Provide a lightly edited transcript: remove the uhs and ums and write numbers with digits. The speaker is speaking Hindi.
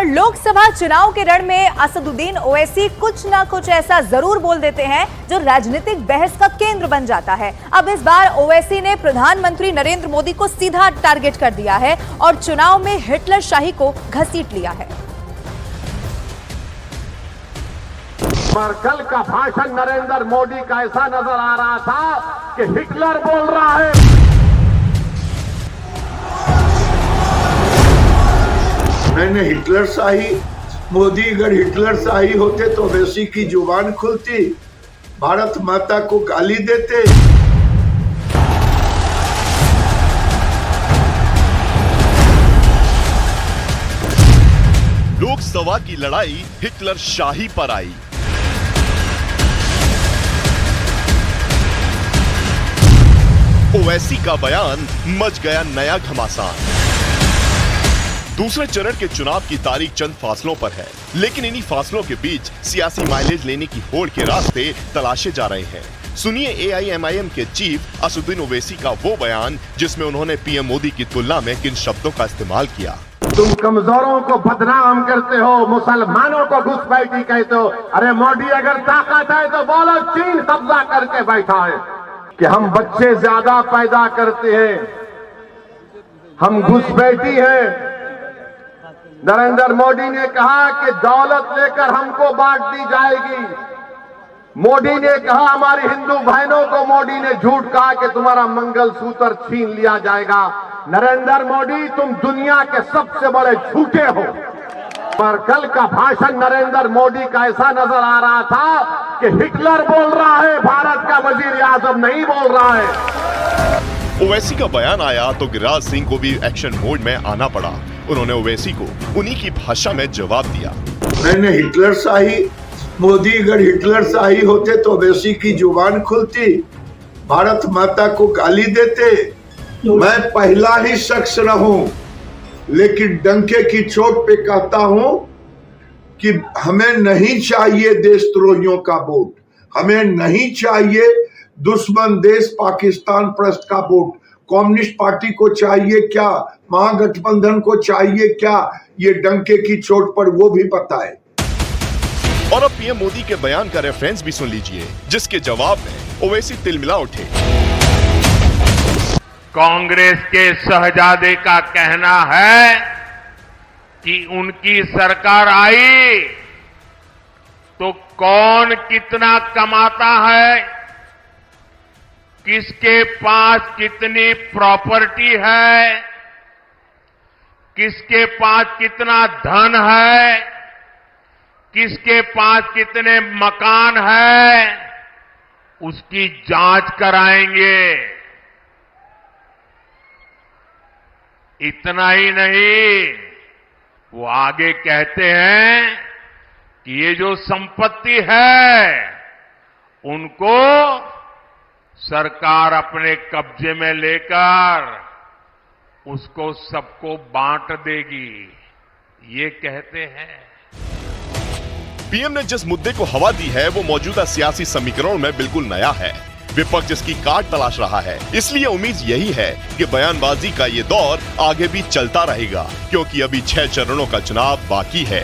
और लोकसभा चुनाव के रण में असदुद्दीन ओवैसी कुछ ना कुछ ऐसा जरूर बोल देते हैं जो राजनीतिक बहस का केंद्र बन जाता है। अब इस बार ओवैसी ने प्रधानमंत्री नरेंद्र मोदी को सीधा टारगेट कर दिया है और चुनाव में हिटलर शाही को घसीट लिया है। मर्केल का भाषण नरेंद्र मोदी का ऐसा नजर आ रहा था कि हिटलर बोल रहा है। मैंने हिटलर शाही, मोदी अगर हिटलर शाही होते तो ओवैसी की जुबान खुलती, भारत माता को गाली देते। लोकसभा की लड़ाई हिटलर शाही पर आई। ओवैसी का बयान मच गया नया घमासान। दूसरे चरण के चुनाव की तारीख चंद फासलों पर है, लेकिन इन्हीं फासलों के बीच सियासी माइलेज लेने की होड़ के रास्ते तलाशे जा रहे हैं। सुनिए AIMIM के चीफ असदुद्दीन ओवैसी का वो बयान जिसमें उन्होंने PM मोदी की तुलना में किन शब्दों का इस्तेमाल किया। तुम कमजोरों को बदनाम करते हो, मुसलमानों को घुसपैठी कहते हो। अरे मोदी अगर ताकत है तो बोलो चीन कब्जा करके बैठा है कि हम बच्चे ज्यादा पैदा करते हैं, हम घुसपैठी हैं। नरेंद्र मोदी ने कहा कि दौलत लेकर हमको बांट दी जाएगी। मोदी ने कहा हमारी हिंदू बहनों को मोदी ने झूठ कहा कि तुम्हारा मंगलसूत्र छीन लिया जाएगा। नरेंद्र मोदी तुम दुनिया के सबसे बड़े झूठे हो। मर्केल का भाषण नरेंद्र मोदी का ऐसा नजर आ रहा था कि हिटलर बोल रहा है, भारत का वजीर आजम नहीं बोल रहा है। ओवैसी का बयान आया तो गिरिराज सिंह को भी एक्शन मोड में आना पड़ा। उन्होंने ओवैसी को उन्हीं की भाषा में जवाब दिया। मैंने हिटलर शाही, मोदी अगर हिटलर शाही होते तो ओवैसी की जुबान खुलती, भारत माता को गाली देते। मैं पहला ही शख्स रहूं, लेकिन डंके की चोट पे कहता हूं कि हमें नहीं चाहिए देशद्रोहियों का वोट, हमें नहीं चाहिए दुश्मन देश पाकिस्तान प्रस्त का वोट। कम्युनिस्ट पार्टी को चाहिए क्या, महागठबंधन को चाहिए क्या, ये डंके की चोट पर वो भी बताए। और अब PM मोदी के बयान का रेफरेंस भी सुन लीजिए, जिसके जवाब में ओवैसी तिलमिला उठे। कांग्रेस के शहजादे का कहना है कि उनकी सरकार आई तो कौन कितना कमाता है, किसके पास कितनी प्रॉपर्टी है, किसके पास कितना धन है, किसके पास कितने मकान है, उसकी जांच कराएंगे। इतना ही नहीं, वो आगे कहते हैं कि ये जो संपत्ति है उनको सरकार अपने कब्जे में लेकर उसको सबको बांट देगी, ये कहते हैं। PM ने जिस मुद्दे को हवा दी है वो मौजूदा सियासी समीकरणों में बिल्कुल नया है। विपक्ष इसकी काट तलाश रहा है, इसलिए उम्मीद यही है कि बयानबाजी का ये दौर आगे भी चलता रहेगा, क्योंकि अभी 6 चरणों का चुनाव बाकी है।